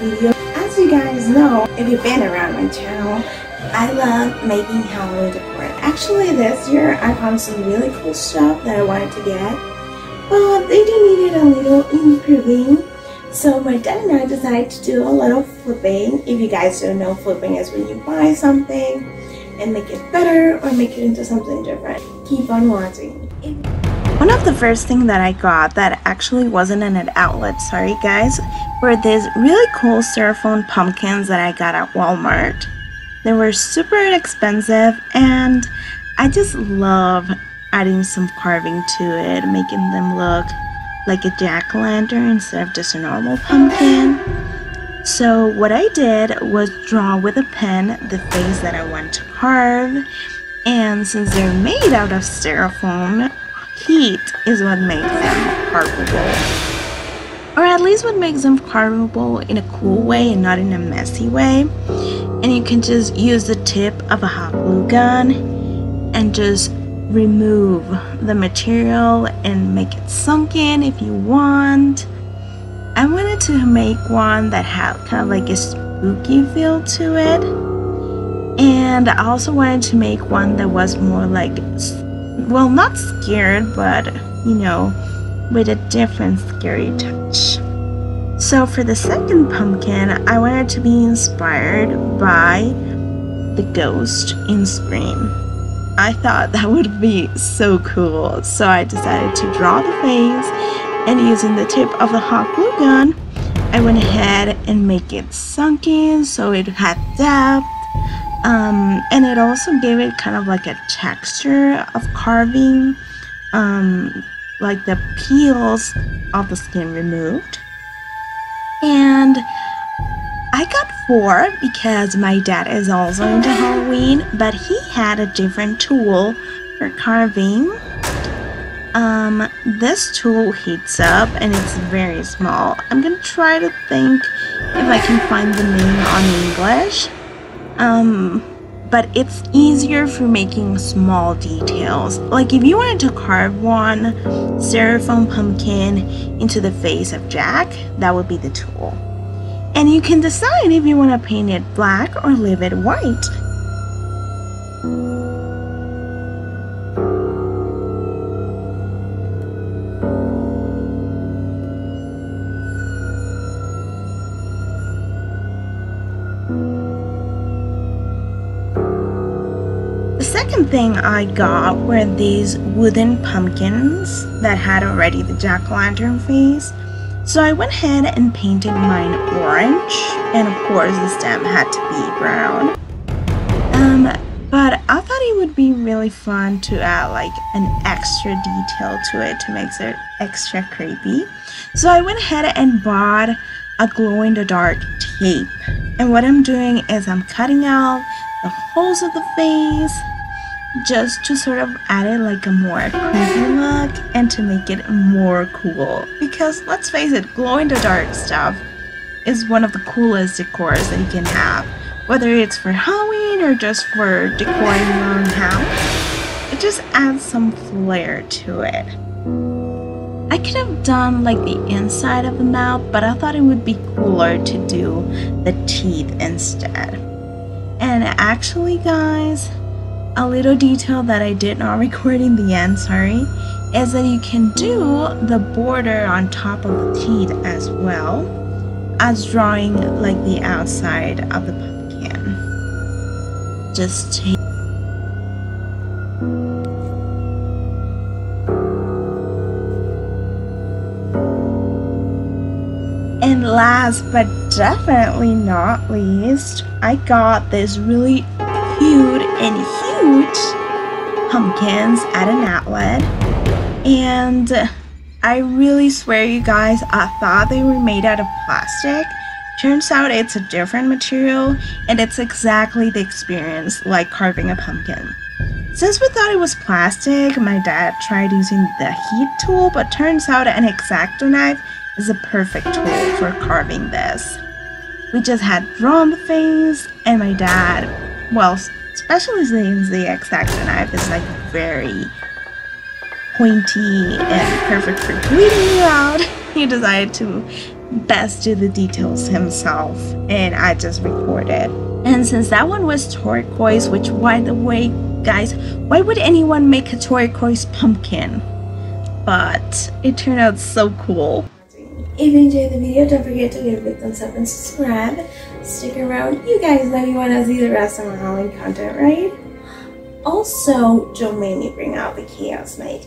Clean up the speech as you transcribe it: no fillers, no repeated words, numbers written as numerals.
video. As you guys know, if you've been around my channel, I love making Halloween decor. Actually, this year I found some really cool stuff that I wanted to get, but they do needed a little improving. So my dad and I decided to do a little flipping. If you guys don't know, flipping is when you buy something and make it better or make it into something different. Keep on watching. One of the first things that I got that actually wasn't in an outlet, sorry guys, were these really cool styrofoam pumpkins that I got at Walmart. They were super inexpensive and I just love adding some carving to it, making them look like a jack-o'-lantern instead of just a normal pumpkin. So what I did was draw with a pen the face that I want to carve, and since they're made out of styrofoam, heat is what makes them carvable, or at least what makes them carvable in a cool way and not in a messy way. And you can just use the tip of a hot glue gun and just remove the material and make it sunk in if you want. I wanted to make one that had kind of like a spooky feel to it, and I also wanted to make one that was more like, well, not scared, but you know, with a different scary touch. So for the second pumpkin, I wanted to be inspired by the ghost in Scream. I thought that would be so cool, so I decided to draw the face, and using the tip of the hot glue gun, I went ahead and make it sunk in so it had depth, and it also gave it kind of like a texture of carving, like the peels of the skin removed. And I got 4 because my dad is also into Halloween, but he had a different tool for carving. This tool heats up and it's very small. I'm gonna try to think if I can find the name on English. But it's easier for making small details. Like if you wanted to carve one styrofoam pumpkin into the face of Jack, that would be the tool. And you can decide if you want to paint it black or leave it white. The second thing I got were these wooden pumpkins that had already the jack-o'-lantern face. So I went ahead and painted mine orange, and of course the stem had to be brown. But I thought it would be really fun to add like an extra detail to it to make it extra creepy. So I went ahead and bought a glow-in-the-dark tape. And what I'm doing is I'm cutting out the holes of the face just to sort of add it like a more creepy look and to make it more cool, because let's face it, glow-in-the-dark stuff is one of the coolest decors that you can have, whether it's for Halloween or just for decorating your own house. It just adds some flair to it. I could have done like the inside of the mouth, but I thought it would be cooler to do the teeth instead. And actually guys, a little detail that I did not record in the end, sorry, is that you can do the border on top of the teeth as well as drawing like the outside of the pumpkin. Just take. And last but definitely not least, I got this really cute and huge pumpkins at an outlet, and I really swear you guys, I thought they were made out of plastic. Turns out it's a different material, and it's exactly the experience like carving a pumpkin. Since we thought it was plastic, my dad tried using the heat tool, but turns out an X-Acto knife is a perfect tool for carving this. We just had drawn the face, and my dad, well, especially since the X-Acto knife is like very pointy and perfect for bleeding you out, he decided to best to the details himself, and I just recorded. And since that one was turquoise, which, by the way, guys, why would anyone make a turquoise pumpkin? But it turned out so cool. If you enjoyed the video, don't forget to give it a thumbs up and subscribe. Stick around. You guys know you want to see the rest of my Halloween content, right? Also, don't make me bring out the chaos night.